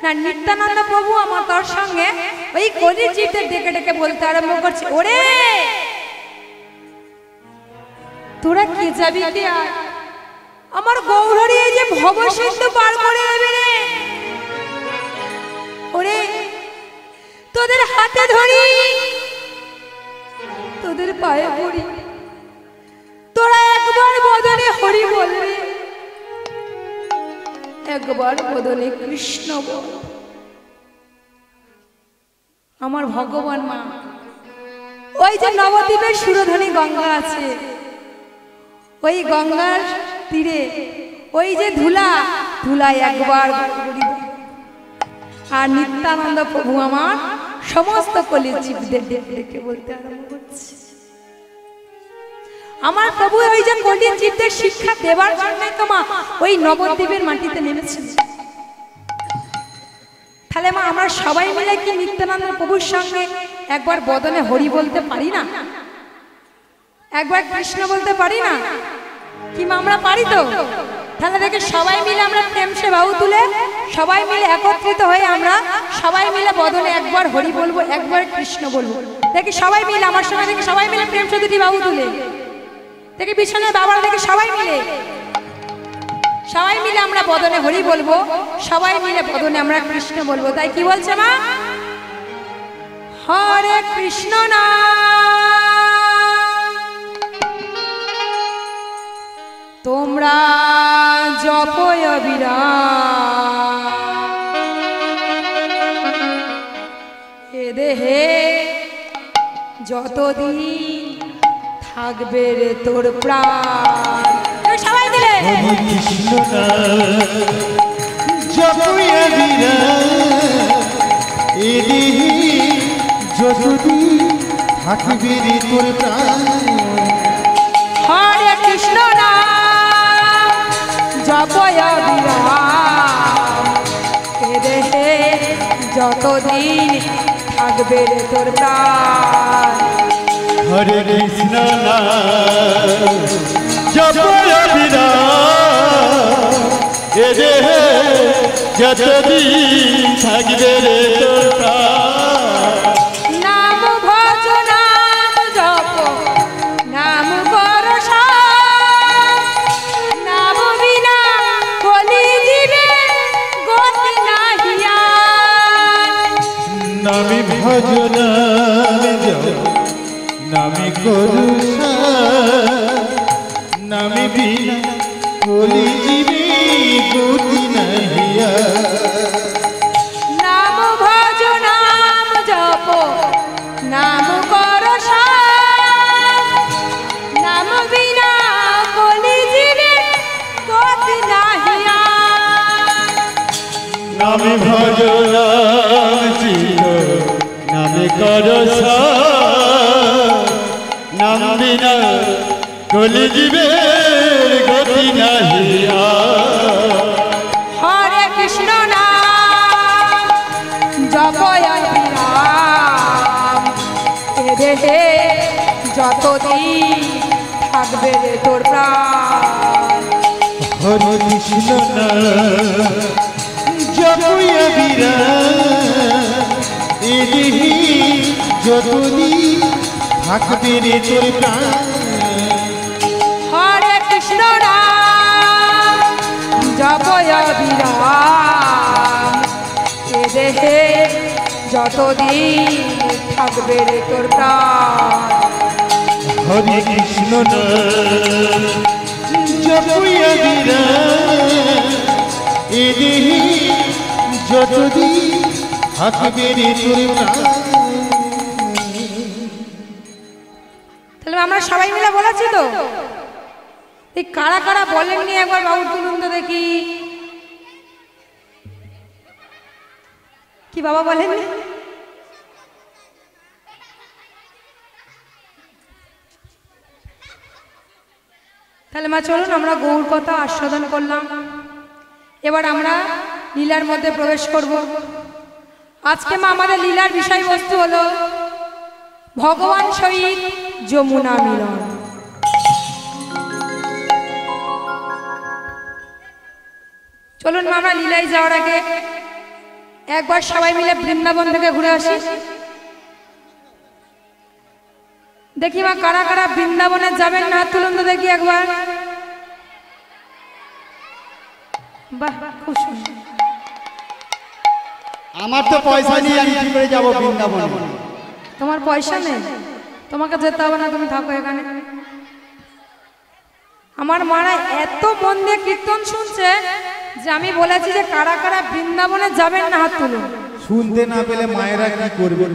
না নিত্যানন্দ প্রভু আমার তোর সঙ্গে ওই কলির জীবদের ডেকে ডেকে বলতে আরম্ভ করছে, ওরে তোরা কে যাবি কে আর আমার গৌরহরি এই যে ভব সিন্ধু পার করে নেবে রে। ওরে তোদের হাতে ধরি, তোদের পায়ে পড়ি, তোরা একবার বদনে হরি বলবি, একবার বদনে কৃষ্ণ বল। আমার ভগবান মা ওই যে নবদ্বীপের সুরধনী গঙ্গা আছে, ওই গঙ্গার তীরে ওই যে ধুলায় একবার আর নিত্যানন্দ প্রভু আমার সমস্ত কলির জীবদের ডেকে বলতে আরম্ভ করছে, আমার প্রভু ওই যে কলির জীবদের শিক্ষা দেবার জন্য তো মা ওই নবদ্বীপের মাটিতে নেমেছেন। তাহলে মা আমরা সবাই মিলে কি নিত্যানন্দ প্রভুর সঙ্গে একবার বদনে হরি বলতে পারি না, একবার কৃষ্ণ বলতে পারি না কি মা? আমরা পারি তো। তাহলে দেখে সবাই মিলে আমরা প্রেম সে বাহু তুলে সবাই মিলে একত্রিত হয়ে আমরা সবাই মিলে বদনে একবার হরি বলবো, একবার কৃষ্ণ বলবো। দেখি সবাই মিলে আমার সঙ্গে, দেখি সবাই মিলে প্রেম সে দুটি বাহু তুলে, দেখি পিছনে বাবার, দেখি সবাই মিলে আমরা বদনে হরি বলবো, সবাই মিলে বদনে আমরা কৃষ্ণ বলবো। তাই কি বলছে মা? হরে কৃষ্ণ না তোমরা জপয় বিরাম, এ দেহে যতদিন থাকবে রে তোর প্রাণ। সবাই দিলে কৃষ্ণ জপয় বিরাম, এ দেহে যতদিন থাকবে রে তোর প্রাণ। হরে কৃষ্ণ নাম জপয় বিরাম, এ দেহে যতদিন থাকবে রে তোর প্রাণ। হরে কৃষ্ণ নাম জপয় বিরাম, এ দেহে যতদিন থাকবে রে তোর প্রাণ। নাম ভজ নাম জপ নাম কর নাম বিনা কলি জীবে গতি নাহিয়া। নামে ভজ নামে জপ নামে করু নামে বিনা কলি জীবে গতি নাহিয়া। নাম ভজ নাম জপ নাম কর নাম বিনা কলি জীবে গতি নাহিয়া। নামে ভজ নাম চির নামে কর নাম বিনা কলি জীবের গতি নাহিয়া। হরে কৃষ্ণ নাম জপয় বিরাম, এ দেহে যতদিন থাকবে রে তোর প্রাণ। হরে কৃষ্ণ নাম জপয় বিরাম, এ দেহে যতদিন থাকবে রে তোর প্রাণ। হরে কৃষ্ণ নাম জপয় বিরাম, এ দেহে যতদিন থাকবে রে তোর প্রাণ। হরে কৃষ্ণ নাম জপয় বিরাম, এ দেহে যতদিন থাকবে রে তোর প্রাণ। তাহলে আমরা সবাই মিলে বলেছি তো, এই কারা কারা বলেননি একবার বাবু তুলুন তো দেখি। কি বাবা বলেননি? তাহলে মা চলুন আমরা গৌর কথা আস্বাদন করলাম, এবার আমরা লীলার মধ্যে প্রবেশ করব। আজকে মা আমাদের লীলার বিষয়বস্তু হলো ভগবান সহিত যমুনা মিলন। চলুন মা আমরা লীলায় যাওয়ার আগে একবার সবাই মিলে বৃন্দাবন থেকে ঘুরে আসি। দেখি মা কারা কারা বৃন্দাবনে যাবেন না, হাত তুলুন তো দেখি একবার। বাহ, খুব সুন্দর। আমার তো পয়সা নেই, আমি কি করে যাবো বৃন্দাবনে? তোমার পয়সা নেই, তোমাকে যেতে হবে না, তুমি থাকো এখানে। আমার মারা এত মন দিয়ে কীর্তন শুনছে যে আমি বলেছি যে কারা কারা বৃন্দাবনে যাবেন না, হাত তুলুন। শুনতে না পেলে মায়েরা কি করবে?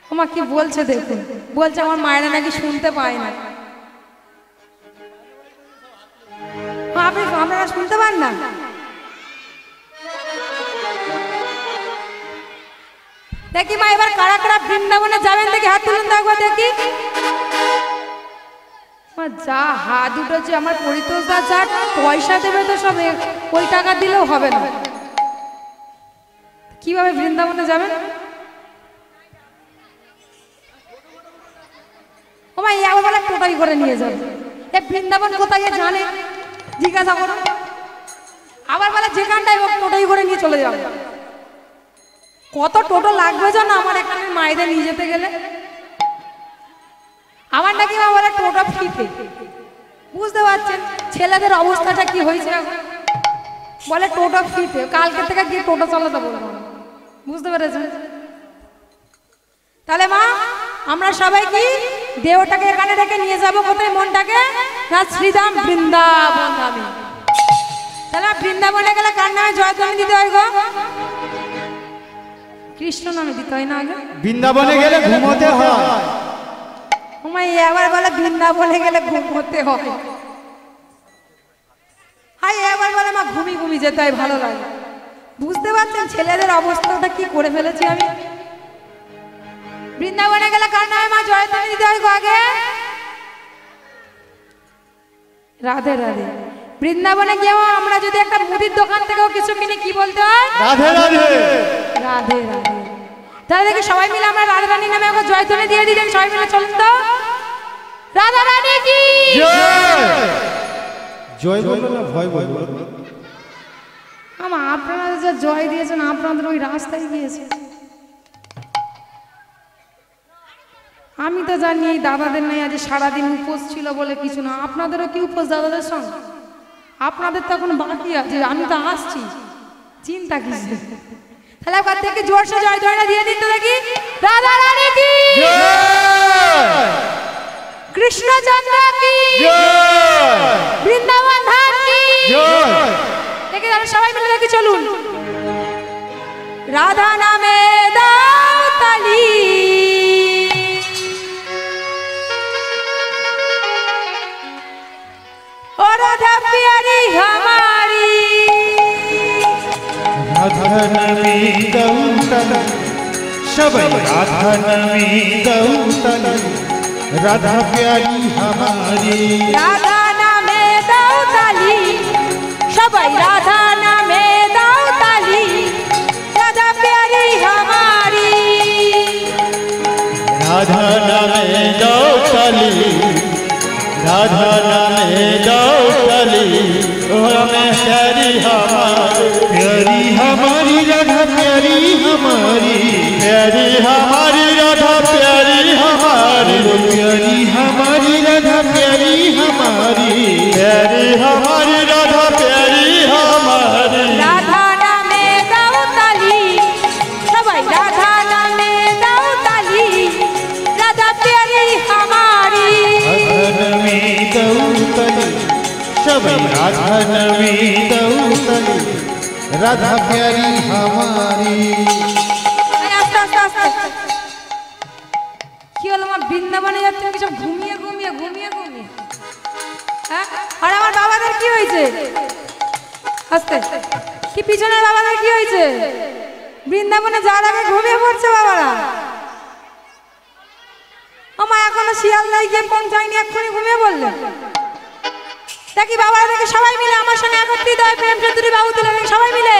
তোমার কি বলছে দেখুন, বলছে আমার মায়েরা নাকি শুনতে পায় না। আপনারা শুনতে পান না? দেখি মা এবার কারা কারা বৃন্দাবনে যাবেন দেখি, হাত তুলুন তো একবার দেখি। যা হাত উঠেছে আমার পরিতোষ দা, যা পয়সা দেবে তো সব ওই টাকা দিলেও হবে না। কিভাবে বৃন্দাবনে যাবেন? ও মা এই বলে টোটাই করে নিয়ে যাবে। এ বৃন্দাবন কোথায় জানে, জিজ্ঞাসা করো। আবার বলে যেখানটাই হোক টোটাই করে নিয়ে চলে যাবে। কত টোটো লাগবে জানো আমার এখানে মায়েদের নিয়ে যেতে গেলে? আমার নাকি মা বলে টোটো ফ্রিতে। বুঝতে পারছেন ছেলেদের অবস্থাটা কি হয়েছে এখন? বলে টোটো ফ্রিতে, কালকে থেকে গিয়ে টোটো চালাতে বলবো। বুঝতে পেরেছেন? তাহলে মা আমরা সবাই কি দেহটাকে এখানে রেখে নিয়ে যাবো কোথায়? মনটাকে না শ্রীধাম বৃন্দাবন ধামে। তাহলে বৃন্দাবনে গেলে কার নামে জয়ধ্বনি দিতে হয় গো? কৃষ্ণ নামে দিতে হয় না আগে? বৃন্দাবনে গেলে ঘুমোতে হয়। এবার বলে বৃন্দাবনে গেলে ঘুমোতে হয়। হাই এবার বলে মা ঘুমি ঘুমি যেতে হয়, ভালো লাগে। বুঝতে পারছেন ছেলেদের অবস্থাটা কি করে ফেলেছি আমি? বৃন্দাবনে গেলে কার নামে মা জয়ধ্বনি দিতে হয় গো আগে? রাধে রাধে। বৃন্দাবনে গিয়েও আমরা যদি একটা মুদির দোকান থেকেও কিছু কিনে কি বলতে হয়? রাধে রাধে রাধে রাধে। তাহলে দেখি সবাই মিলে আমরা রাধা রানী নামে একবার জয়ধ্বনি দিয়ে দিলেন। সবাই মিলে চলুন তো। রাধা রানী কি জয় বলবো না ভয় বলবো? আপনারা যা জয় দিয়েছেন আপনাদের ওই রাস্তায় গিয়েছে। আমি তো জানি এই দাদাদের নাই আজ সারাদিন উপোস ছিল বলে কিছু না। আপনাদেরও কি উপোস দাদাদের সঙ্গে? আপনাদের তো এখন বাকি আছে, আমি তো আসছি, চিন্তা কিছু। তাহলে একবার থেকে জোরসে জয় জয়টা দিয়ে দিতে দেখি। রাধা রানী কি কৃষ্ণচন্দ্র কি বৃন্দাবন ধাম কি দেখি। তাহলে সবাই মিলে দেখি চলুন। রাধা নামে দাও তালি, ও রাধা प्यारी हमारी। রাধা নামে দৌতলি সবাই রাধা নামে দৌতলি, রাধা প্যারি হামারি। রাধা নামে দাও তালি, সবাই রাধা নামে দাও তালি, রাধা प्यारी हमारी। রাধা নামে দৌতলি, রাধা নামে দৌতলি, ও রামে প্যারি হামারি। প্যারি হামারি রাধা প্যারি হামারি, প্যারি হামারি রাধা প্যারি হামারি, প্যারি হামারি রাধা প্যারি হামারি, প্যারি হামারি রাধা প্যারি হামারি। রাধা নামে দাও তালি, সবাই রাধা নামে দাও তালি, রাধা प्यारी हमारी। রাধা নামে দৌতলি সবাই রাধা নামে দৌতলি, রাধা প্যারি হামারি। আস্তে আস্তে আস্তে। কি হলো মা বৃন্দাবনে যাচ্ছেন কিছু ঘুমিয়ে ঘুমিয়ে ঘুমিয়ে ঘুমিয়ে? হ্যাঁ আর আমার বাবাদের কি হয়েছে? আস্তে কি পিছনের বাবাদের কি হয়েছে? বৃন্দাবনে যাওয়ার আগে ঘুমিয়ে পড়ছে বাবারা। ও মা এখনো শিয়ালদায় গিয়ে পৌঁছায়নি, এক্ষুনি ঘুমিয়ে বললেন। দেখি বাবারা দেখি সবাই মিলে আমার সঙ্গে একত্রিত হয় প্রেম চৌধুরী বাবু তুলে সবাই মিলে।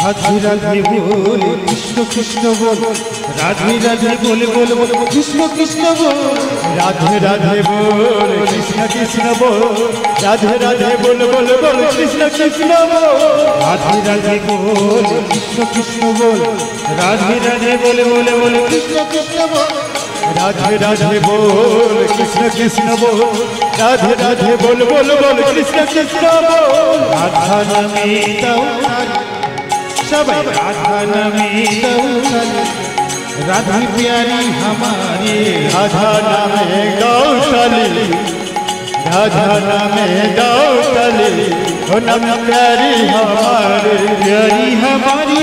রাধে রাধে বল কৃষ্ণ কৃষ্ণ বল রাধে রাধে বল বল বল কৃষ্ণ কৃষ্ণ বল রাধে রাধে বল কৃষ্ণ কৃষ্ণ বল রাধে রাধে বল বল বল কৃষ্ণ কৃষ্ণ বল রাধে রাধে বল কৃষ্ণ কৃষ্ণ বল রাধে রাধে বল বল বল কৃষ্ণ কৃষ্ণ বল রাধে রাধে বল কৃষ্ণ কৃষ্ণ বল রাধে রাধে বল বল বল কৃষ্ণ কৃষ্ণ বল রাধা নামে দাও সবাই राधा नामे गौशाली राधा प्यारी हमारी राधा नामे गौशाली राधा नामे गौशाली ओ नाम प्यारी हमारी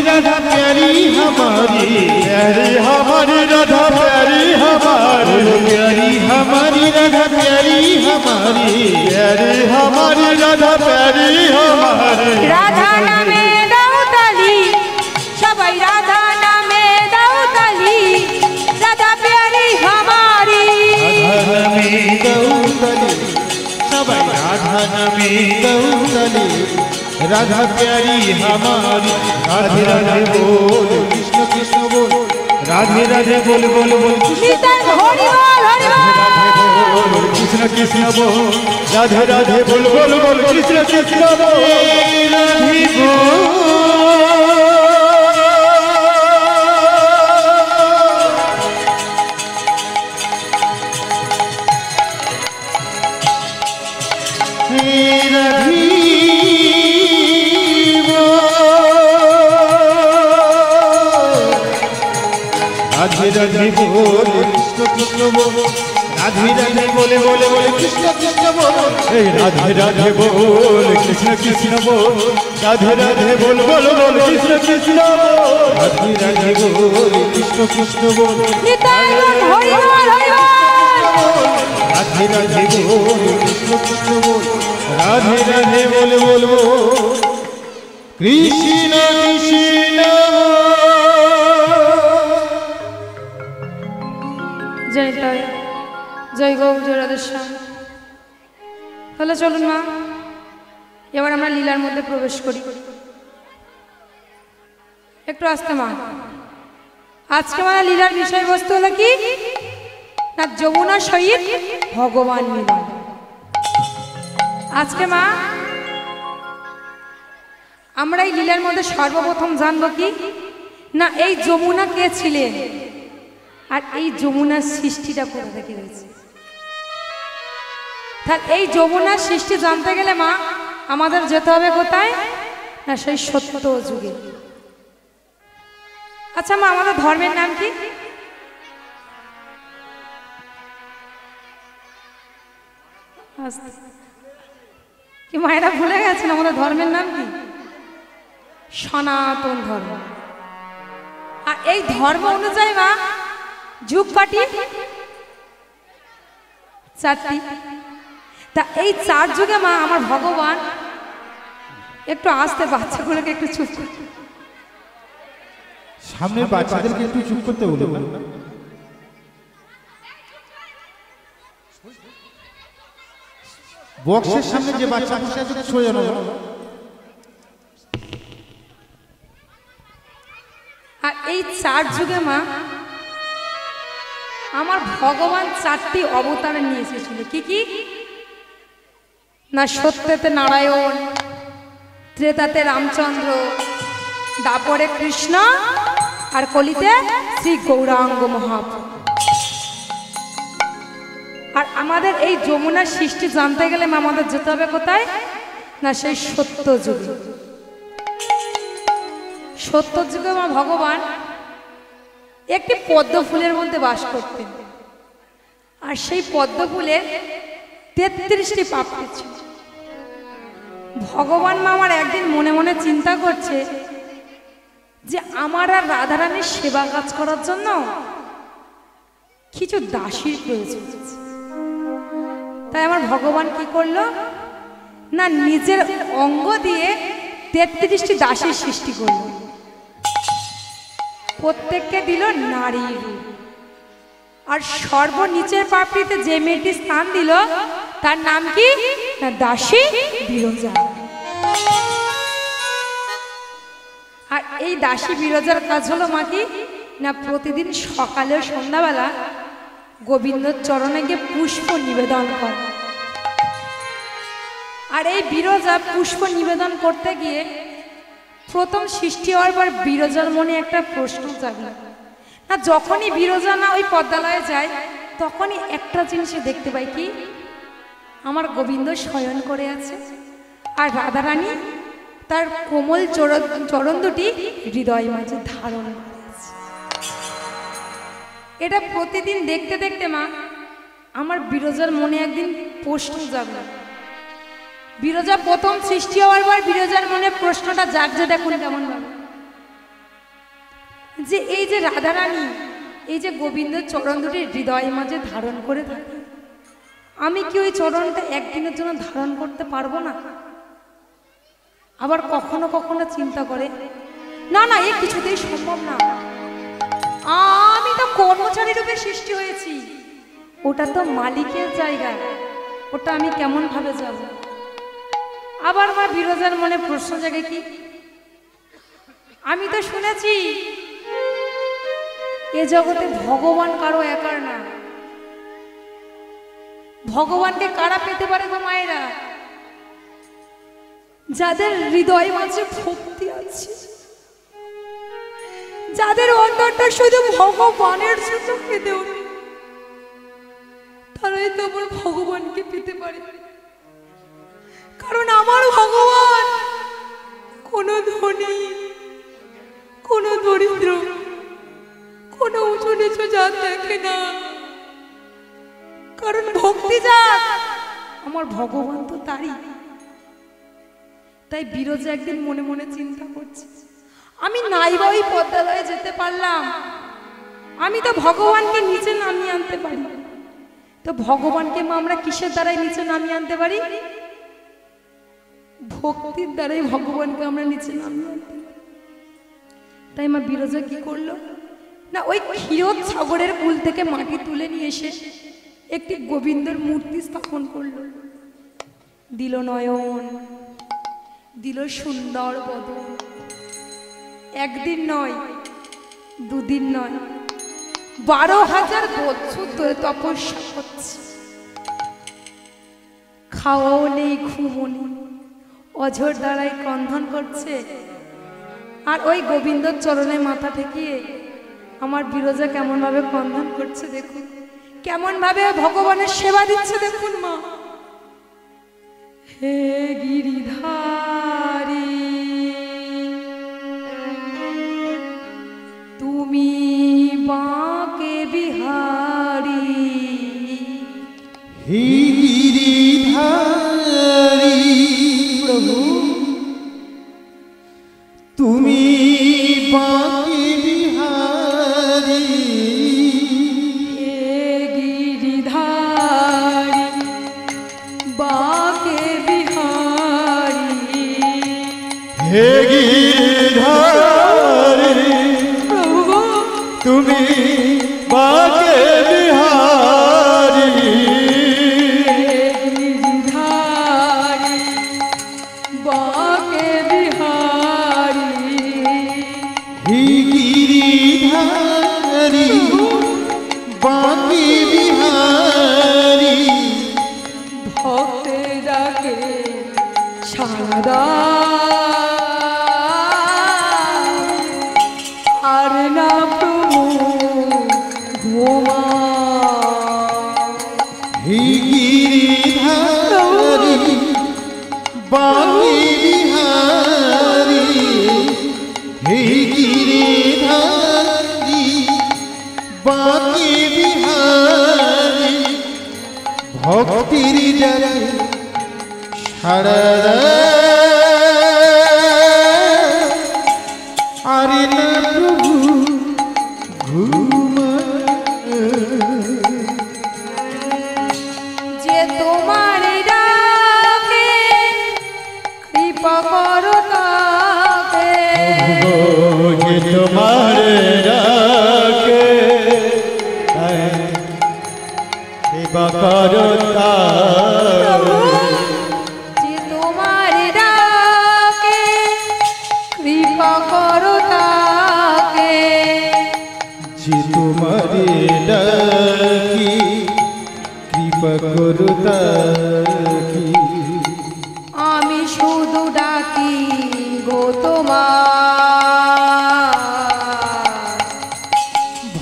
राधा प्यारी हमारी राधा प्यारी हमारी राधा प्यारी हमारी राधा प्यारी हमारी রাধা নামে দাও তালি সবাই রাধা নামে দাও তালি রাধা প্যারি হামারি राधा नामे गौशाली सबाई राधा नामे गौशाली राधा प्यारी हमारी राधे राधे बोल कृष्ण कृष्ण बोल राधे राधे बोल बोल बोल নিতাই হরি বল হরি বল कृष्ण कृष्ण बोल राधे राधे बोल बोल बोल कृष्ण कृष्ण बोल राधे बोल राधे राधे बोल कृष्ण कृष्ण बोल राधे राधे बोले बोले बोले कृष्ण कृष्ण बोल राधे राधे बोल कृष्ण कृष्ण बोल राधे राधे बोल बोल बोल कृष्ण कृष्ण बोल राधे राधे बोल कृष्ण कृष्ण बोल নিতাই হরি বল হরি বল राधे राधे बोल कृष्ण कृष्ण बोल राधे राधे बोल बोल बोल कृष्ण कृष्ण জয় তাই জয় গৌ জয় রাধেশ্যাম। তাহলে চলুন মা এবার আমরা লীলার মধ্যে প্রবেশ করি। একটু আসতে মা। আজকে মানে লীলার বিষয়বস্তু হলো কি না যমুনা সহিত ভগবান মিলন। আজকে মা আমরা এই লীলার মধ্যে সর্বপ্রথম জানবো কি না এই যমুনা কে ছিলেন আর এই যমুনার সৃষ্টিটা কোথা থেকে হয়েছে। তাহলে এই যমুনার সৃষ্টি জানতে গেলে মা আমাদের যেতে হবে কোথায় না সেই সত্য যুগে। আচ্ছা মা আমাদের ধর্মের নাম কি? কি মায়েরা ভুলে গেছেন আমাদের ধর্মের নাম কি? সনাতন ধর্ম। আর এই ধর্ম অনুযায়ী মা যুগ কাটি চারটি। তা এই চার যুগে মা আমার ভগবান একটু আসতে বাচ্চাগুলোকে একটু চুপ করতে সামনে বাচ্চাদেরকে একটু চুপ করতে বলো। বক্সের সামনে যে বাচ্চা বসে আছে সরে যাও। আর এই চার যুগে মা আমার ভগবান চারটি অবতার নিয়ে এসেছিল। কি কি না সত্যতে নারায়ণ, ত্রেতাতে রামচন্দ্র, দাপরে কৃষ্ণ আর কলিতে শ্রী গৌরাঙ্গ মহাপ্রভু। আর আমাদের এই যমুনার সৃষ্টি জানতে গেলে আমাদের যেতে হবে কোথায় না সেই সত্য যুগে। সত্য যুগে মা ভগবান একটি পদ্ম ফুলের মধ্যে বাস করতেন। আর সেই পদ্ম ফুলের ৩৩টি পাপড়ি ছিল। ভগবান মা আমার একদিন মনে মনে চিন্তা করছে যে আমার আর রাধারানীর সেবা কাজ করার জন্য কিছু দাসীর প্রয়োজন। তাই আমার ভগবান কি করলো না নিজের অঙ্গ দিয়ে ৩৩টি দাসীর সৃষ্টি করল। প্রত্যেককে দিল নারী রূপ। আর সর্বনিচের পাপড়িতে যে মেয়েটি স্থান দিল তার নাম কি না দাসী বিরজা। আর এই দাসী বিরজার কাজ হলো মা কি না, প্রতিদিন সকালে ও সন্ধ্যাবেলা গোবিন্দর চরণে গিয়ে পুষ্প নিবেদন করে। আর এই বিরজা পুষ্প নিবেদন করতে গিয়ে প্রথম সৃষ্টি হওয়ার পর বিরজার মনে একটা প্রশ্ন জাগলো না, যখনই বিরজা না ওই পদ্মালয়ে যায় তখনই একটা জিনিসে দেখতে পাই কি, আমার গোবিন্দ শয়ন করে আছে আর রাধারানী তার কোমল চরণ দুটি হৃদয় মাঝে ধারণ করে আছে। এটা প্রতিদিন দেখতে দেখতে মা আমার বিরজার মনে একদিন প্রশ্ন জাগলো। বিরজা প্রথম সৃষ্টি হওয়ার পর বিরজার মনে প্রশ্নটা জাগছে, দেখুন কেমন ভাবে, যে এই যে রাধারানী এই যে গোবিন্দের চরণ দুটি হৃদয় মাঝে ধারণ করে থাকে, আমি কি ওই চরণটা একদিনের জন্য ধারণ করতে পারবো না? আবার কখনো কখনো চিন্তা করে না না, এ কিছুতেই সম্ভব না, আমি তো কর্মচারী রূপে সৃষ্টি হয়েছি, ওটা তো মালিকের জায়গা, ওটা আমি কেমন ভাবে যাব? আবার মা বিরজার মনে প্রশ্ন জাগে কি, আমি তো শুনেছি এ জগতে ভগবান কারো একার না, ভগবানকে কারা পেতে পারে গো মায়েরা? যাদের হৃদয় মাঝে ভক্তি আছে, যাদের অন্তরটা শুধু ভগবানের জন্য কেঁদে ওঠে, তারাই তো আমার ভগবানকে পেতে পারে। কারণ আমার ভগবান কোন ধনী, কোন দরিদ্র, কোন উঁচু নিচু জাত দেখে না, কারণ ভক্তি জাত আমার ভগবান তো তারই। তাই বিরজা একদিন মনে মনে চিন্তা করছে, আমি নাইবা ওই পদ্মালয়ে যেতে পারলাম, আমি তো ভগবানকে নিচে নামিয়ে আনতে পারি। তো ভগবানকে মা আমরা কিসের দ্বারাই নিচে নামিয়ে আনতে পারি? ভক্তির দ্বারাই ভগবানকে আমরা নিচে নামিয়ে আনতে পারি। তাই মা বিরজা কি করলো না, ওই ক্ষীরোদ সাগরের কুল থেকে মাটি তুলে নিয়ে এসে একটি গোবিন্দর মূর্তি স্থাপন করলো, দিল নয়ন, দিল সুন্দর বদন। একদিন নয়, দুদিন নয়, 12,000 বছর ধরে তপস্যা করছে, খাওয়াও নেই, ঘুমও নেই, অঝোর দ্বারাই ক্রন্ধন করছে। আর ওই গোবিন্দর চরণে মাথা ঠেকিয়ে আমার বিরজা কেমন ভাবে ক্রন্ধন করছে দেখুন, কেমন ভাবে ভগবানের সেবা দিচ্ছে দেখুন মা। হে গিরিধারী তুমি বাঁকে বিহারী, হে গিরিধারী প্রভু তুমি বাঁকে বিহারী, হে গিরিধারী বাঁকে বিহারী, হে গিরিধারী প্রভু তুমি বাঁকে বিহারী, গিরিধারী বাঁকে বিহারী, হে গিরিধারী বাঁকে বিহারী, ভক্তের ডাকে সাড়া দাও, আর না প্রভু ঘুমাও। হে গিরিধারী বাঁকে বিহারী, হে গিরিধারী বাঁকে বিহারী, ভক্তির জালে সাড়া আরে না প্রভু ঘুমা, যে তোমার ডাকে কৃপা করো তাকে, যে তোমার ডাকে সেবা করো তার, যে তোমার ডাকে কৃপা করো তোমারে ডাকি কৃপা করো তাকি আমি শুধু ডাকি গো তোমার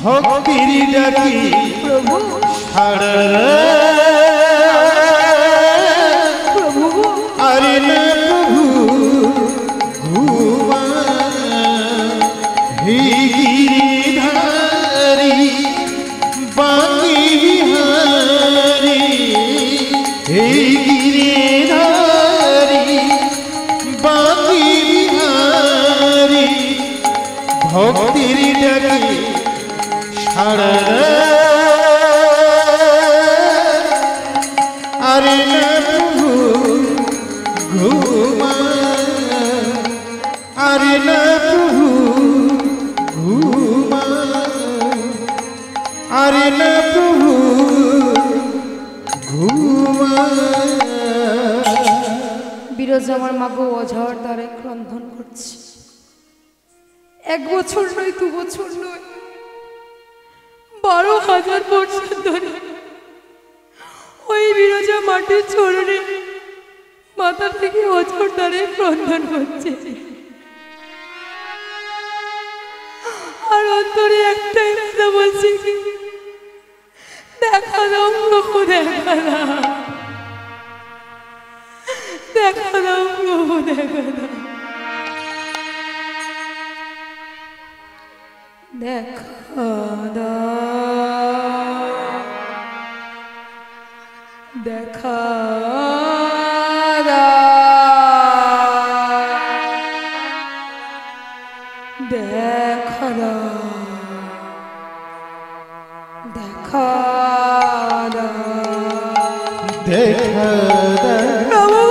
ভক্তির ডাকি প্রভু ছাড়া প্রভু আরে না প্রভু ঘুমা হে গিরিধারী বাঁকি বিহারী হে গিরিধারী বাঁকি বিহারী ভক্তির ডাকি সারা আরে না প্রভু ঘুমা আরে না প্রভু ঘুমা আরে না প্রভু ঘুমা বিরোজ আমার মাগো অঝর দ্বারে ক্রন্ধন করছে। 1 বছর নয় 2 বছর নয় 12,000 বছর ধরে ওই বিরোজা মাটির চরণে মাথা থেকে অঝর দ্বারে ক্রন্ধন করছে। আর অন্তরে একটাই কথা বলছি, দেখা দাও প্রভু, দেখা দাও, দেখা দাও প্রভু, দেখা দাও, দেখা দাও, দেখা দাও, দেখা দাও, দেখা দাও, দেখা প্রভু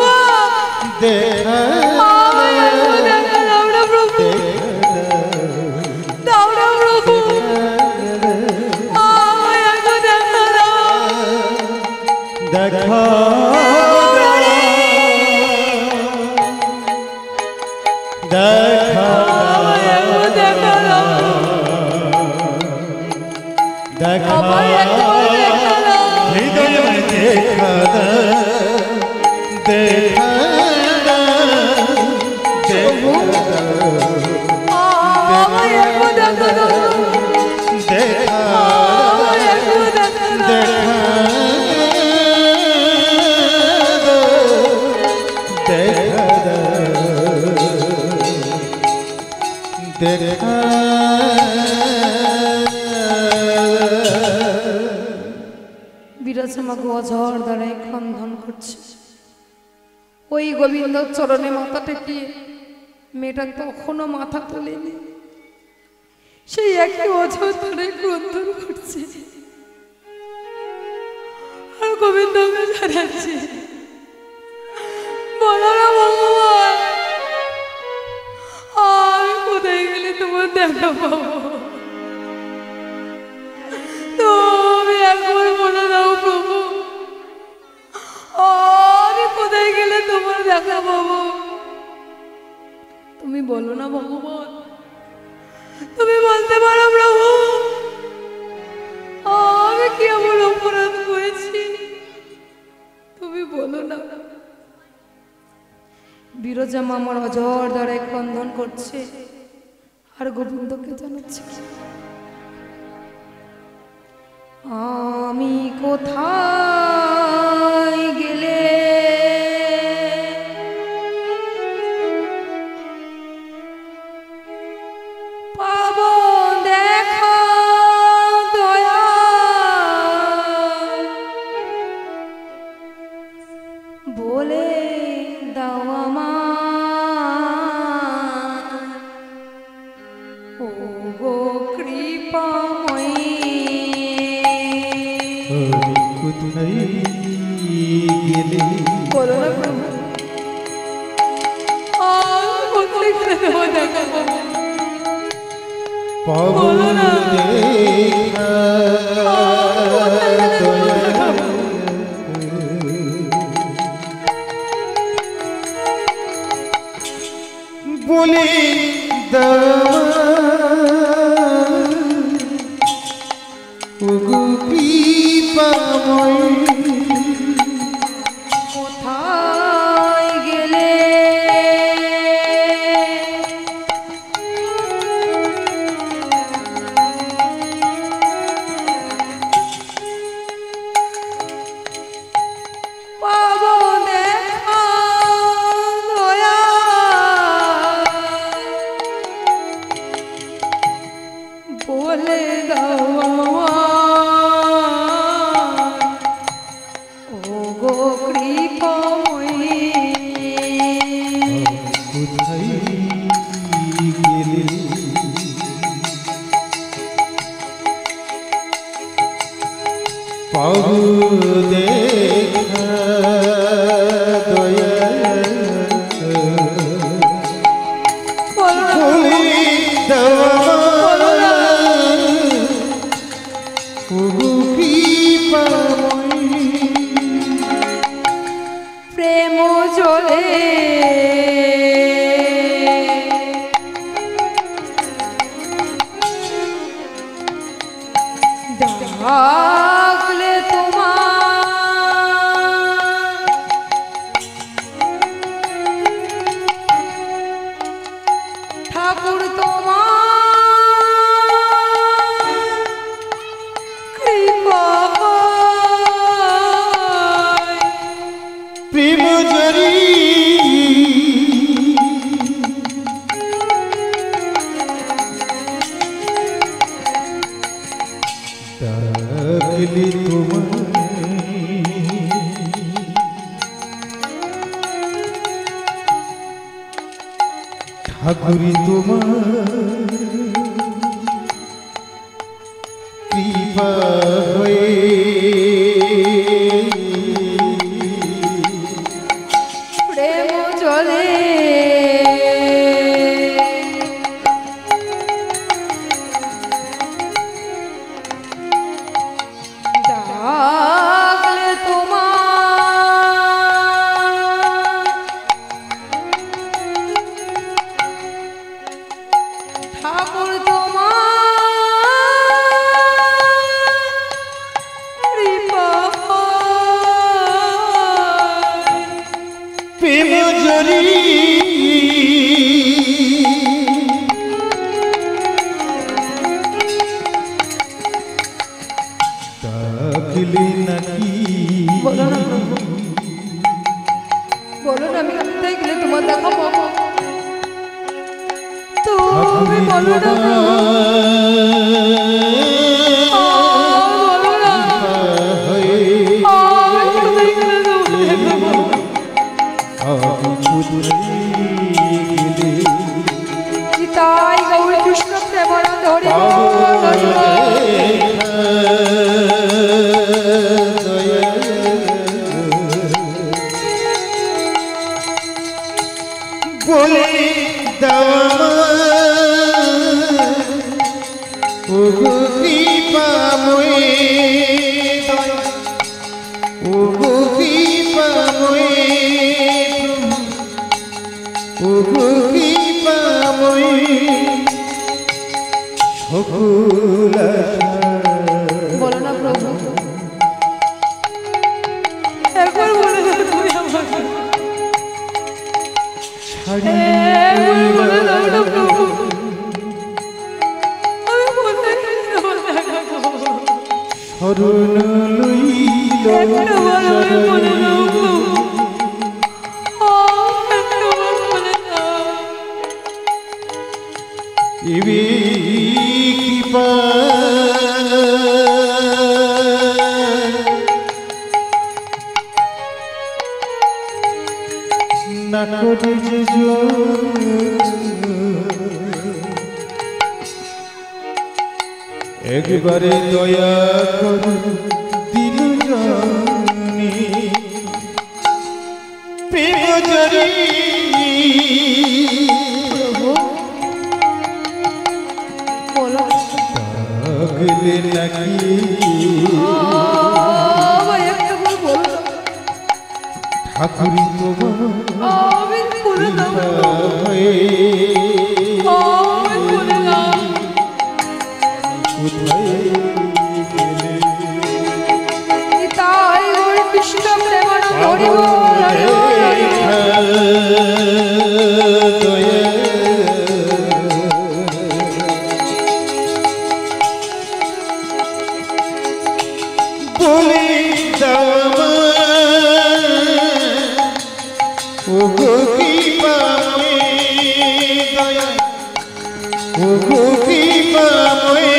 দেখা আমায় একটু দেখা দাও না প্রভু, দাও না প্রভু, আমায় একটু দেখা দাও, দেখা দেখা আমায় একটু দেখা দাও, দেখা আমায় একটু দেখা দাও, হৃদয় দেখা দেখা আমায় একটু দেখা দাও, দেখা আমায় একটু দেখা দাও, দেখা বিরাজ মাগো অঝর দ্বারাই ক্রন্ধন করছে। ওই গোবিন্দ চরণে মাথা টেকিয়ে মেয়েটা তখনও মাথা তোলেনি, সেই একই অঝর দ্বারাই ক্রন্ধন করছে। আর গোবিন্দকে জানাচ্ছে, বলো না ভগবান, আমি কোথায় গেলে তোমার দেখা পাবো, তুমি একবার বলে দাও প্রভু, আমি কোথায় গেলে তোমার দেখা পাবো। তুমি বলো না ভগবান, তুমি বলতে পারো প্রভু, আমি কি এমন অপরাধ করেছি, তুমি বলো না। বিরজা মামার অজর দ্বারা ক্রন্ধন করছে, আর গোবিন্দকে জানাচ্ছে কি, আমি কোথায় গেলে পাবো দেখা দয়া, বলে দাও আমার ও গো কৃপাময়ী। আমি কোথায় গেলে বলো না প্রভু, কোথায় গেলে তোমার দেখা পাবো, পাবো বলো না। দেখা দয়া বলে দাও ডাকলে তোমার ঠাকুর তোমার কৃপা প্রেম জরি ডাকলি তোমার ঠাকুরি তোমার কৃপা হয়ে প্রেম জলে ডাকলে তোমার ঠাকুর তোমার কৃপা প্রেম জরি ডাকলি নাকি বলো না প্রভু, বলো না আমি কোথায় গেলে তোমার দেখা পাবো? তুমি বলো না প্রভু, বলো না আমি কোথায় গেলে তোমার দেখা পাবো? তাই গৌরী কৃষ্ণ প্রেমানন্দ হরি বল, হরি বল। বলে দাও ও কৃপাময় ও কৃপাময় ও কৃপাময় সকল বলো না প্রভু, একবার বলে দাও তুমি আমাকে, একবার বলে দাও না প্রভু, আমি কোথায় গেলে তোমার দেখা পাবো? শরণ লইল একটা বার আমি বলে দাও প্রভু, একটা বার বলে দাও। ইবি কৃপা না করে যে একবারে দয়া করো দিল জানি প্রেম জরি বলো ডাকলে নাকি ভাই একটা বার বলো না, ঠাকুরি তোমার আমি বলে দাও না, হয়ে আমি বলে দাও। কোথায় গেলে তাই গৌরী কৃষ্ণ প্রেমানন্দ হরি বল, হরি বল, হরি বল। বলে দাও ও কৃপাময় দয়া ও কৃপাময়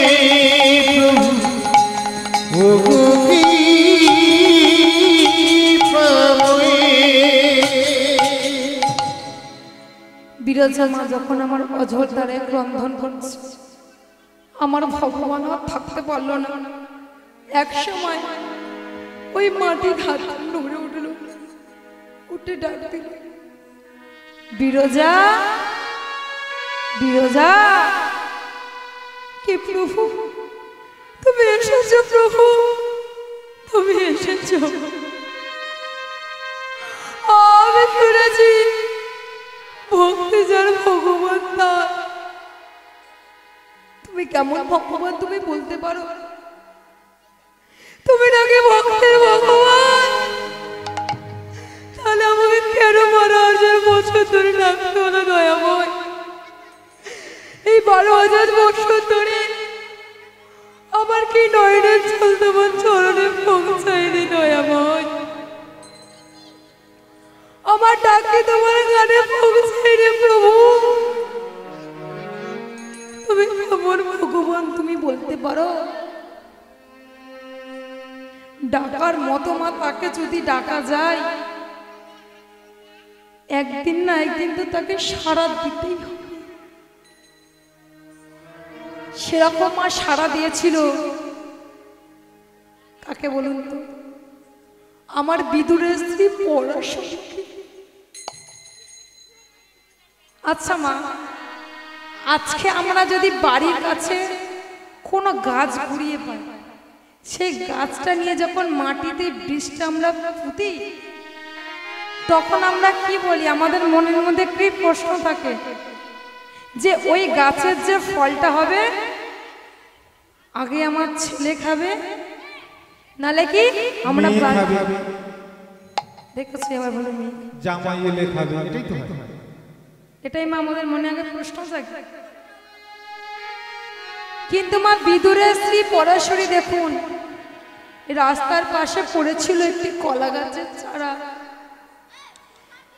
প্রভু ও কৃপাময় বিরজা মা যখন আমার অঝোর দ্বারে ক্রন্দন করছে, আমার ভগবান আর থাকতে পারলো না। এক সময় ওই মাটির হাত নড়ে উঠল, উঠে ডাক দিল, বিরজা, বিরজা। কে প্রভু? তুমি এসেছো প্রভু, তুমি এসেছো। আমি শুনেছি কেমন ভগবান তুমি বলতে পারো? তুমি নাকি ভক্তের ভগবান, তাহলে আমাকে কেন 12,000 বছর ধরে রাখতে হলো দয়াময়? এই 12,000 বছর ধরে আমার কি নয়নের জল তোমার চরণে পৌঁছায়নি দয়াময়? আমার ডাকে তোমার গানে পৌঁছায়নি প্রভু? তুমি কেমন ভগবান তুমি বলতে পারো? ডাকার মতো মা তাকে যদি ডাকা যায়, একদিন না একদিন তো তাকে সাড়া দিতেই হবে। সেরকম মা সাড়া দিয়েছিল কাকে বলুন তো? আমার বিদুরের স্ত্রী পরাশরীকে। আচ্ছা মা, আজকে আমরা যদি বাড়ির কাছে কোনো গাছ কুড়িয়ে পাই, সেই গাছটা নিয়ে যখন মাটিতে বীজটা আমরা পুঁতি, তখন আমরা কি বলি? আমাদের মনের মধ্যে কি প্রশ্ন থাকে যে ওই গাছের যে ফলটা হবে আগে আমার ছেলে খাবে, নালে কি আমরা দেখেছি আবার বলে জামাই এলে খাবে, এটাই তো হয়। এটাই মা আমাদের মনে আগে প্রশ্ন থাকে। কিন্তু মা বিদুরের স্ত্রী পরাশরী দেখুন, রাস্তার পাশে পড়েছিল একটি কলা গাছের চারা।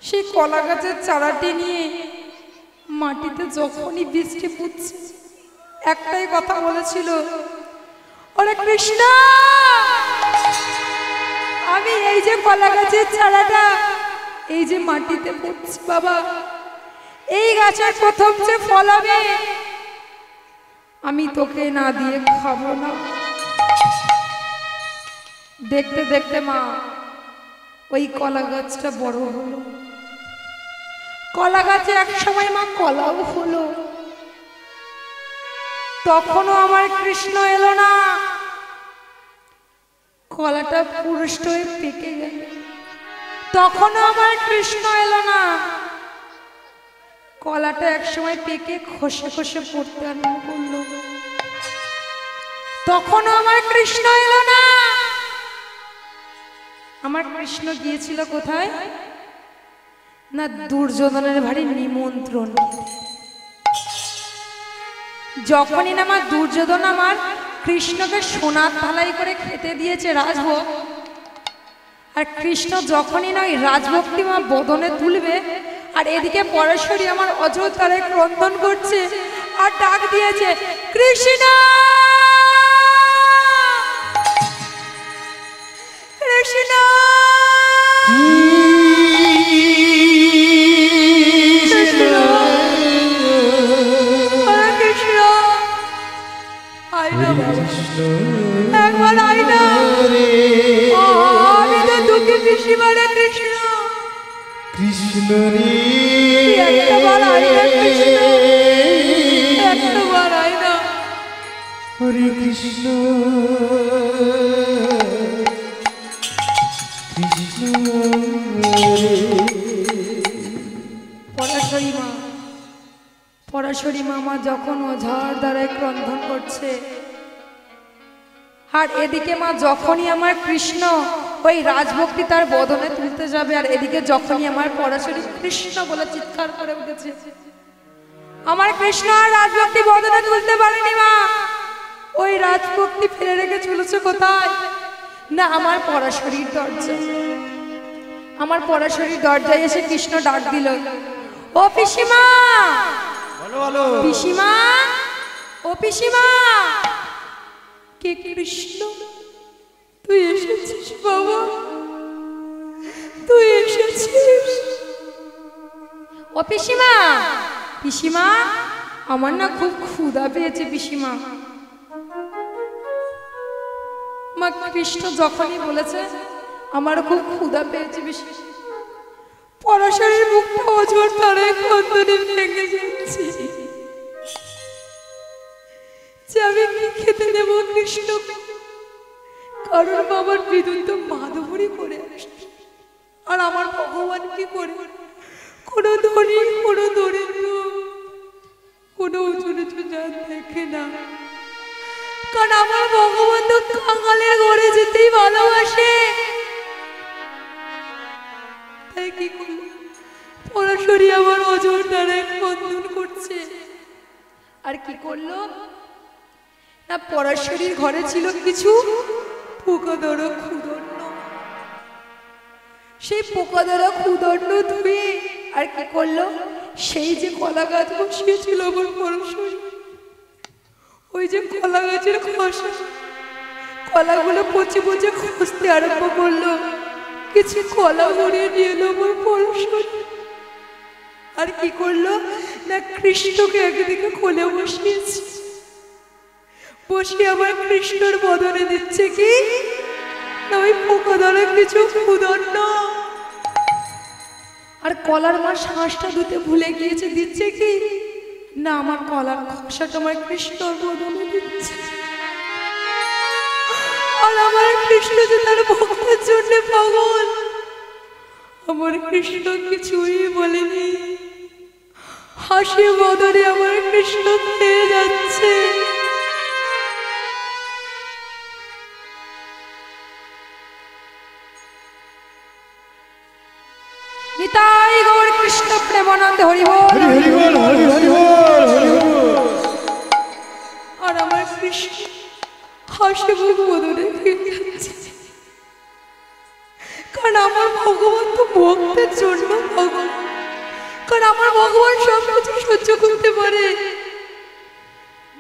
সেই কলা গাছের চারাটি নিয়ে মাটিতে যখনই বৃষ্টি পুঁতছে, একটাই কথা বলেছিল, ওরে কৃষ্ণ, আমি এই যে কলা গাছের চারাটা এই যে মাটিতে পুঁতছি বাবা, এই গাছের প্রথম যে ফল হবে আমি তোকে না দিয়ে খাবো না। দেখতে দেখতে মা ওই কলা গাছটা বড় হলো। কলা গাছে এক সময় মা কলাও হলো। তখনও আমার কৃষ্ণ এলো না। কলাটা পুষ্ট হয়ে পেকে গেল। তখনও আমার কৃষ্ণ এলো না। কলাটা এক সময় পেকে খসে খসে পড়তে আরম্ভ করলো। তখনও আমার কৃষ্ণ এলো না। আমার কৃষ্ণ গিয়েছিল কোথায়? না দুর্যোধনের বাড়ি নিমন্ত্রণ। যখনই না আমার দুর্যোধন আমার কৃষ্ণকে সোনার থালাই করে খেতে দিয়েছে রাজভোগ, আর কৃষ্ণ যখনই না ওই রাজভোগটি মা বদনে তুলবে, আর এদিকে পরাশরী আমার অযোধ্যারে ক্রন্দন করছে আর ডাক দিয়েছে, কৃষ্ণ কৃষ্ণ একবার আইনা, আমি তো দুঃখী পিসিমারে কৃষ্ণ কৃষ্ণ রে একবার আইনা, কৃষ্ণ একবার আইনা। হরে কৃষ্ণ কৃষ্ণ পরাশরী মা যখন ওঝার দ্বারায় ক্রন্দন করছে, আর এদিকে মা যখনই আমার কৃষ্ণ ওই রাজভক্তি তার বদনে তুলতে যাবে, আর এদিকে যখনই আমার পরাশরী কৃষ্ণ বলে চিৎকার করে উঠেছে, আমার কৃষ্ণ আর রাজভক্তি বদনে তুলতে পারেনি মা। ওই রাজভক্তি ফেলে রেখে চলেছে কোথায়? না আমার পরাশরীর দরজা। আমার পরাশরীর দরজায় এসে কৃষ্ণ ডাক দিল, ও পিসিমা, পিসিমা, ও পিসিমা। কে কৃষ্ণ? তুই এসেছিস বাবা, তুই এসেছিস। ও পিসিমা, পিসিমা, আমার না খুব ক্ষুধা পেয়েছে পিসিমা। মা কৃষ্ণ যখনই বলেছে আমার খুব ক্ষুধা পেয়েছে পিসিমা, পরাশরীর মুখটা অঝোর তারায় ক্রন্দনে ভেঙে যাচ্ছে যে আমি কি খেতে দেব কৃষ্ণ। কারণ বাবার বিদ্যুৎ তো মাধবরী করে আসছে, আর আমার ভগবান কি করে? কোনো ধনী, কোনো দরিদ্র, কোনো উঁচু নিচু জাত দেখে না। কারণ আমার ভগবান তো কাঙালের ঘরে যেতেই ভালোবাসে। তাই কি করলো, পরাশরী আমার অজর দ্বারা বন্ধন করছে। আর কি করলো না, পরাশরীর ঘরে ছিল কিছু পোকা ধরা ক্ষুদণ্ড, সেই পোকা ধরা ক্ষুদণ্ড ধুয়ে আর কি করলো, সেই যে কলা গাছ বসিয়েছিল আমার পরাশরী, ওই যে কলা গাছের খোসা, কলাগুলো পচে পচে খসতে আরম্ভ করলো। কিছু কলা ভরিয়ে নিয়ে এলো আমার পরাশরী। আর কি করলো না, কৃষ্ণকে একদিকে কোলে বসিয়েছে, বসিয়ে আবার কৃষ্ণর বদনে দিচ্ছে কি না ওই পোকা ধরা কিছু ক্ষুদণ্ড। আর কলার মা শ্বাসটা দিতে ভুলে গিয়েছে, দিচ্ছে কি না আমার কলার খোসাটা আমার কৃষ্ণর বদনে দিচ্ছে। আর আমার কৃষ্ণ যে তার ভক্তের জন্য পাগল, আমার কৃষ্ণ কিছুই বলেনি, হাসি বদনে আমার কৃষ্ণ পেয়ে যাচ্ছে। নিতাই গৌর কৃষ্ণ প্রেমানন্দে হরি বল, হরি বল, হরি হরি বল, হরি বল। আর আমার কৃষ্ণ হাসি মুখ বদনে পেয়ে যাচ্ছে। কারণ আমার ভগবান তো ভক্তের জন্য ভগবান, কারণ আমার ভগবান সব কিছু সহ্য করতে পারে।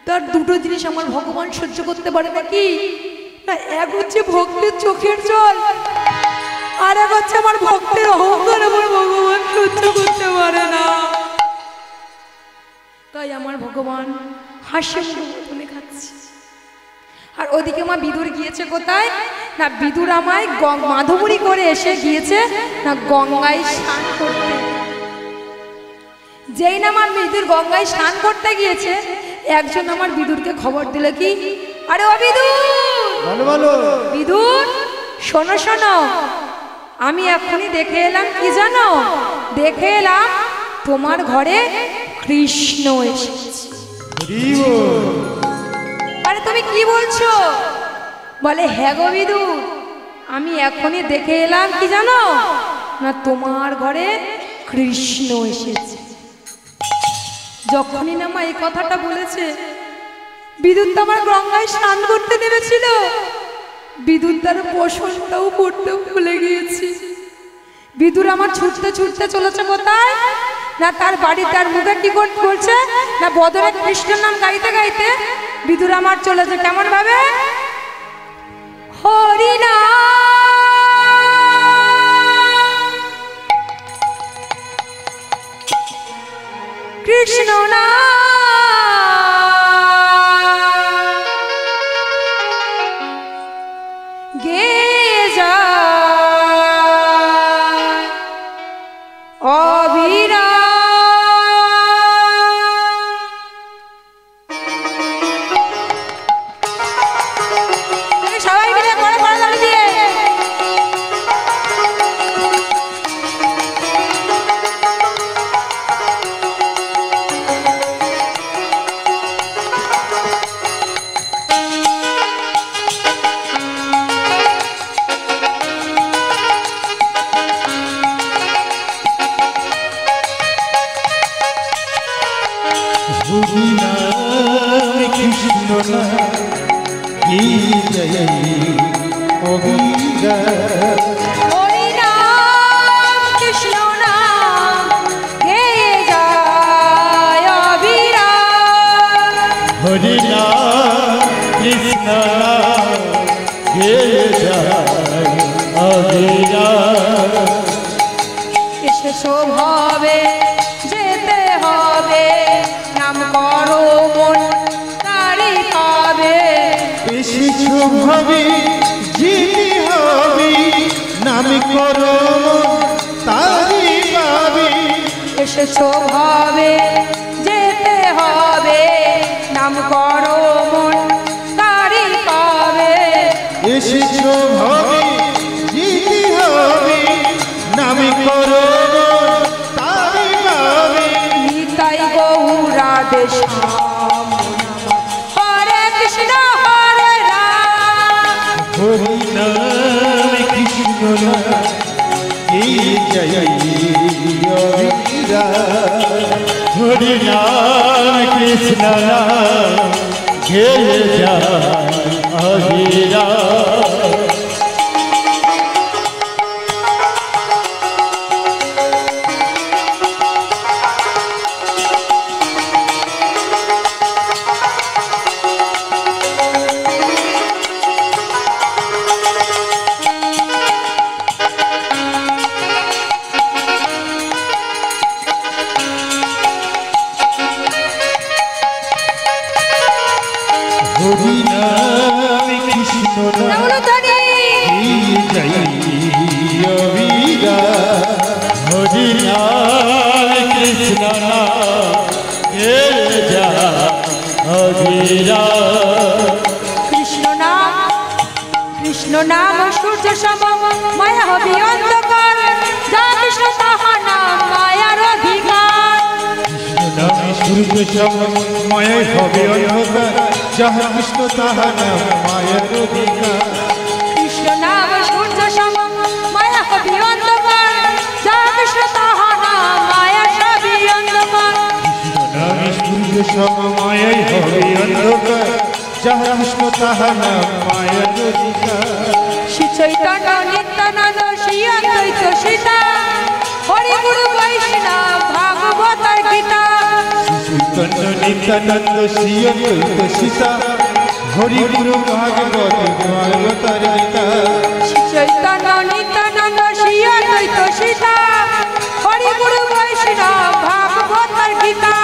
তার দুটো জিনিস আমার ভগবান সহ্য করতে পারে নাকি না, এক হচ্ছে ভক্তের চোখের জল, আর এক হচ্ছে আমার ভক্তের অহংকার আমার ভগবান সহ্য করতে পারে না। তাই আমার ভগবান হাসি মুখে খাচ্ছে। আর ওদিকে মা বিদুর গিয়েছে কোথায় না, বিদুর আমায় মাধবুরি করে এসে গিয়েছে না গঙ্গায় স্নান করতে। যেই না আমার বিদুর গঙ্গায় স্নান করতে গিয়েছে, একজন আমার বিদুরকে খবর দিল কি, আরে ও বিদুর, ভালো ভালো বিদুর শোনো শোনো, আমি এখনই দেখে এলাম কি জানো, দেখে এলাম তোমার ঘরে কৃষ্ণ এসেছে। হরি বল। আরে তুমি কি বলছো, বলে হ্যাঁ গো বিদুর, আমি এখনই দেখে এলাম কি জানো না, তোমার ঘরে কৃষ্ণ এসেছে। যখনই না মা এই কথাটা বলেছে, বিদুর তো আমার গঙ্গায় স্নান করতে নেমেছিল, বিদুর তার পোষণটাও করতেও ভুলে গিয়েছি। বিদুর আমার ছুটতে ছুটতে চলেছে কোথায় না, তার বাড়ি, তার মুখে কি বলছে না, বদরে কৃষ্ণের নাম গাইতে গাইতে বিদুর আমার চলেছে কেমন ভাবে, হরি নাম কৃষ্ণ নাম গেয়ে যায় অবিরাম। সবাই মিলে করে করে দাঁড়িয়ে দিয়ে হরি নাম কৃষ্ণ নাম গীতায় অবিরাম। হরি নাম কৃষ্ণ নাম গেয়ে যায় অবিরাম। হরি নাম কৃষ্ণ নাম গেয়ে যায় অবিরাম। এসেছো ভাবে যেতে হবে, নাম করো মন তারি পাবে। এসেছো ভাবে যেতে হবে, নাম করো তারি পাবে। এসেছো ভাবে যেতে হবে, নাম করো মন তারি পাবে। এসেছো ভাবে যেতে হবে, নাম করো তারি পাবে। নিতাই গৌরা দেশ হরে কৃষ্ণ হরে জয় অবিরা হরি নাম কৃষ্ণ নাম গেয়ে যায় অবিরা হরি নাম কৃষ্ণ নাম জয় অবিরা হরি নাম কৃষ্ণ নাম গেয়ে যায় অবিরা কৃষ্ণ নাম সূর্য সম মায়া হবি অন্ধকার যা কৃষ্ণ তাহা নাম মায়ার অধিকার নাম সূর্য সময় হবে অন্ধকার যাহা কৃষ্ণ তাহা নাম মায়ার অধিকার কৃষ্ণ নাম সূর্য সম মায়া হবি অন্ধকার যা কৃষ্ণ তাহা নাম মায়ার সবই অন্ধকার নাম সূর্য সময় হবে অন্ধকার যাহা কৃষ্ণ তাহা নাম মায়ার অধিকার শ্রী চৈতন্য নিত্যানন্দ শ্রী অদ্বৈত সীতা হরি গুরু বৈষ্ণব ভাগবতার গীতা চৈতন্য নিত্যানন্দ শ্রী অদ্বৈত সীতা হরি গুরু ভাগবত ভাগবতার গীতা শ্রী চৈতন্য নিত্যানন্দ শ্রী অদ্বৈত সীতা হরি গুরু বৈষ্ণব ভাগবতার গীতা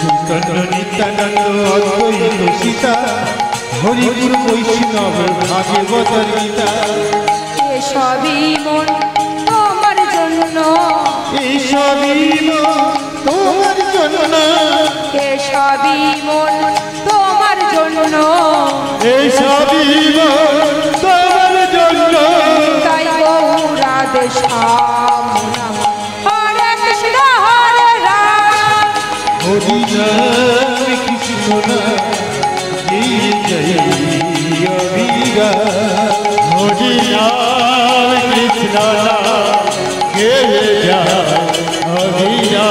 চৈতন্য নিত্যানন্দ অদ্বৈত সীতা হরি গুরু বৈষ্ণব ভাগবতার গীতা এসবই মন তোমার জন্য এসবই তোমার জন্য এসবই মন তোমার জন্য এসবই তোমার জন্য তাই গৌরাধে শ্যাম নাম হরে কৃষ্ণ হরে রাম হরি নাম কৃষ্ণ নাম জয় অবিরা হরি নাম কৃষ্ণ নাম গেয়ে যায় অবিরা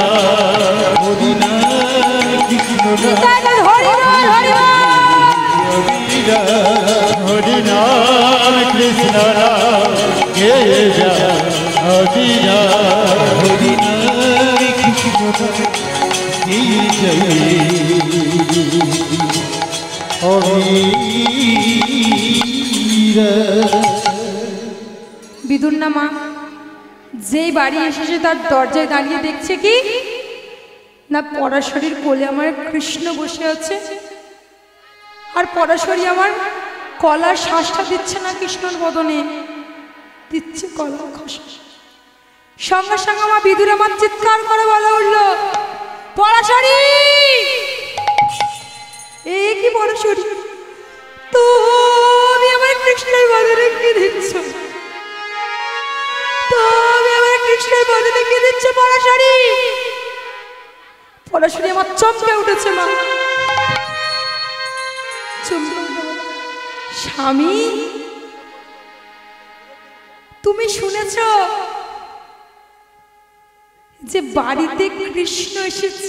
হরি নাম কৃষ্ণ নাম তাই হরি বল, হরি বল। অবিরা হরি নাম কৃষ্ণ নাম গেয়ে যায় অবিরা হরি নাম কৃষ্ণ নাম জয় অবিরা বিদুর না মা যেই বাড়ি এসেছে তার দরজায় দাঁড়িয়ে দেখছে কি না পরাশরীর কোলে আমার কৃষ্ণ বসে আছে আর পরাশরী আমার কলার শ্বাসটা দিচ্ছে না কৃষ্ণর বদনে দিচ্ছে কলা খসা সঙ্গে সঙ্গে আমার বিদুর আমার চিৎকার করে বলে উঠল পরাশরী এ কি পরাশরী তুমি আমার কৃষ্ণের বদনে কি দিচ্ছ তুমি আমার কৃষ্ণের বদনে কি দিচ্ছ পরাশরী পরাশরী আমার চমকে উঠেছে মা চমকে উঠে বলে, স্বামী তুমি শুনেছ যে বাড়িতে কৃষ্ণ এসেছে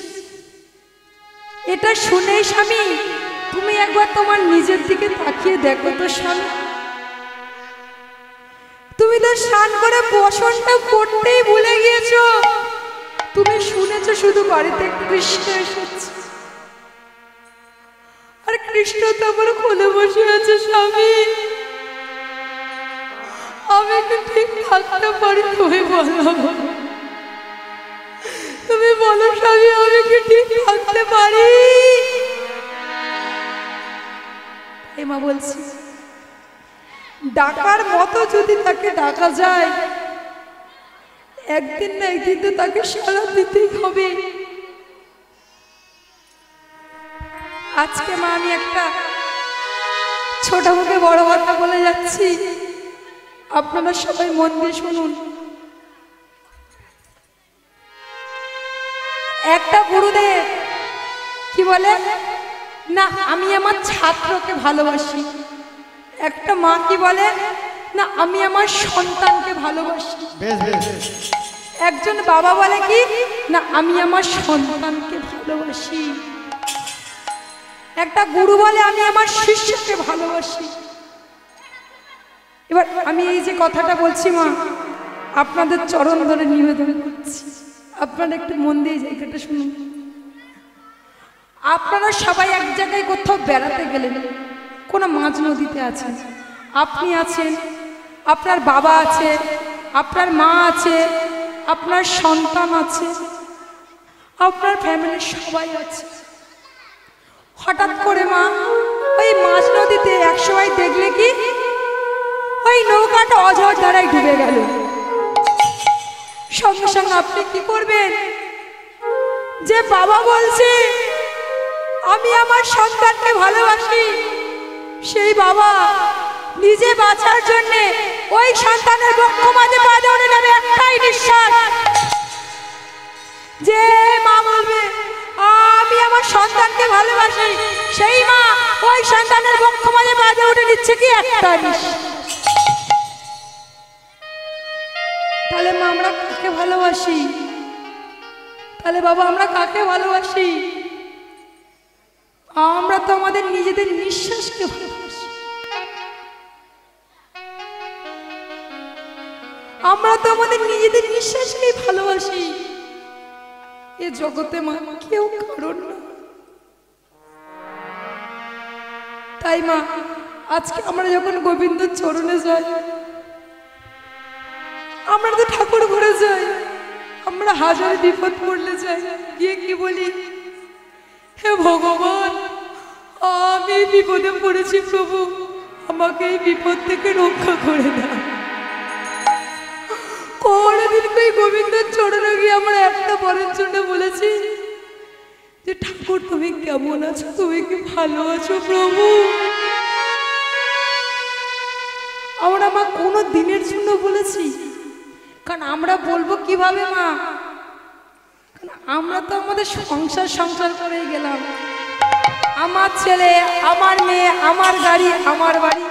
এটা শুনেই স্বামী তুমি একবার তোমার নিজের দিকে তাকিয়ে দেখো তো স্বামী তুমি তো স্নান করে বসনটা করতেই ভুলে গিয়েছো তুমি শুনেছো শুধু বাড়িতে কৃষ্ণ এসেছে আর কৃষ্ণ তো আমার কোলে বসে আছে স্বামী আমি কি ঠিক থাকতে পারি তুমি বলো তুমি বলো স্বামী আমি কি ঠিক থাকতে পারি মা বলছি ডাকার মতো যদি তাকে ডাকা যায় একদিন না একদিন তো তাকে সাড়া দিতেই হবে আজকে মা আমি একটা ছোট মুখে বড় কথা বলে যাচ্ছি আপনারা সবাই মন দিয়ে শুনুন একটা গুরুদেব কি বলে না আমি আমার ছাত্রকে ভালোবাসি একটা মা কি বলে না আমি আমার সন্তানকে ভালোবাসি বেশ বেশ একজন বাবা বলে কি না আমি আমার সন্তানকে ভালোবাসি, একটা গুরু বলে আমি আমার শিষ্যকে ভালোবাসি। এবার আমি এই যে কথাটা বলছি মা, আপনাদের চরণ ধরে নিবেদন করছি, আপনারা একটু মন দিয়ে জায়গাটা শুনুন। আপনারা সবাই এক জায়গায় কোথাও বেড়াতে গেলেন, কোনো মাঝ নদীতে আছেন, আপনি আছেন, আপনার বাবা আছে, আপনার মা আছে, আপনার সন্তান আছে, আপনার ফ্যামিলির সবাই আছে। হঠাৎ করে মা ওই মাঝ নদীতে এক সময় দেখলে কি ওই নৌকাটা অঝোর ধারায় ডুবে গেল। সঙ্গে সঙ্গে আপনি কি করবেন? যে বাবা বলছে আমি আমার সন্তানকে ভালোবাসি, সেই বাবা নিজে বাঁচার জন্য ওই সন্তানের বক্ষ মাঝে পা ধরে নেবে একটাই নিঃশ্বাস। যে মা বলবে আমি আমার সন্তানকে ভালোবাসি, সেই মা ওই সন্তানের বক্ষ মাঝে পা ধরে উঠে নিচ্ছে কি একটা নিঃশ্বাস। তাহলে মা আমরা কাকে ভালোবাসি? তাহলে বাবা আমরা কাকে ভালোবাসি? আমরা তো আমাদের নিজেদের নিঃশ্বাসকে ভালোবাসি, আমরা তো আমাদের নিজেদের নিঃশ্বাসকেই ভালোবাসি। এ জগতে মা কেউ কারণ না। তাই মা আজকে আমরা যখন গোবিন্দ চরণে যাই, আমরা তো ঠাকুর ঘরে যাই, আমরা হাজার বিপদ পড়লে যাই, গিয়ে কি বলি? হে ভগবান, আমি বিপদে পড়েছি, প্রভু আমাকে এই বিপদ থেকে রক্ষা করে দাও। কোনদিন কই গোবিন্দের চরণে গিয়ে আমরা একটা বরের জন্য বলেছি যে ঠাকুর তুমি কেমন আছো, তুমি কি ভালো আছো প্রভু? আমরা মা কোনো দিনের জন্য বলেছি? কারণ আমরা বলবো কিভাবে মা? আমরা তো আমাদের সংসার করেই গেলাম, আমার ছেলে, আমার মেয়ে, আমার গাড়ি, আমার বাড়ি,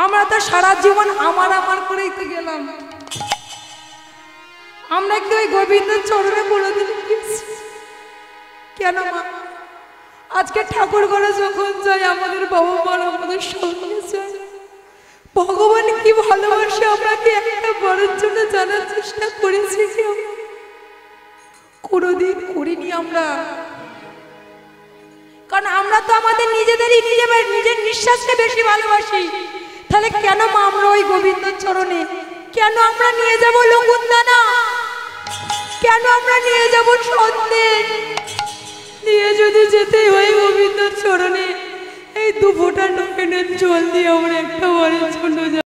আমরা তো সারা জীবন আমার করেই তো গেলাম। আমরা কি ওই গোবিন্দের চরণে কোনোদিন গেছি? কেন মা আজকে ঠাকুর ঘরে যখন যাই আমাদের বাবা মারা আমাদের সঙ্গে যায়, ভগবান কি ভালোবাসে আমরা কি একটা বড়ের জন্য জানার চেষ্টা করেছি? কেউ কোনোদিন করিনি আমরা। কারণ আমরা তো আমাদের নিজেদের নিঃশ্বাসকে বেশি ভালোবাসি। তাহলে কেন মা আমরা ওই গোবিন্দর চরণে কেন আমরা নিয়ে যাব লকুন্দানা? কেন আমরা নিয়ে যাব সন্দেশ? নিয়ে যদি যেতে হয় গোবিন্দর চরণে, এই 2 ফোঁটা নয়নের জল দিয়ে আমরা একটা বরের জন্য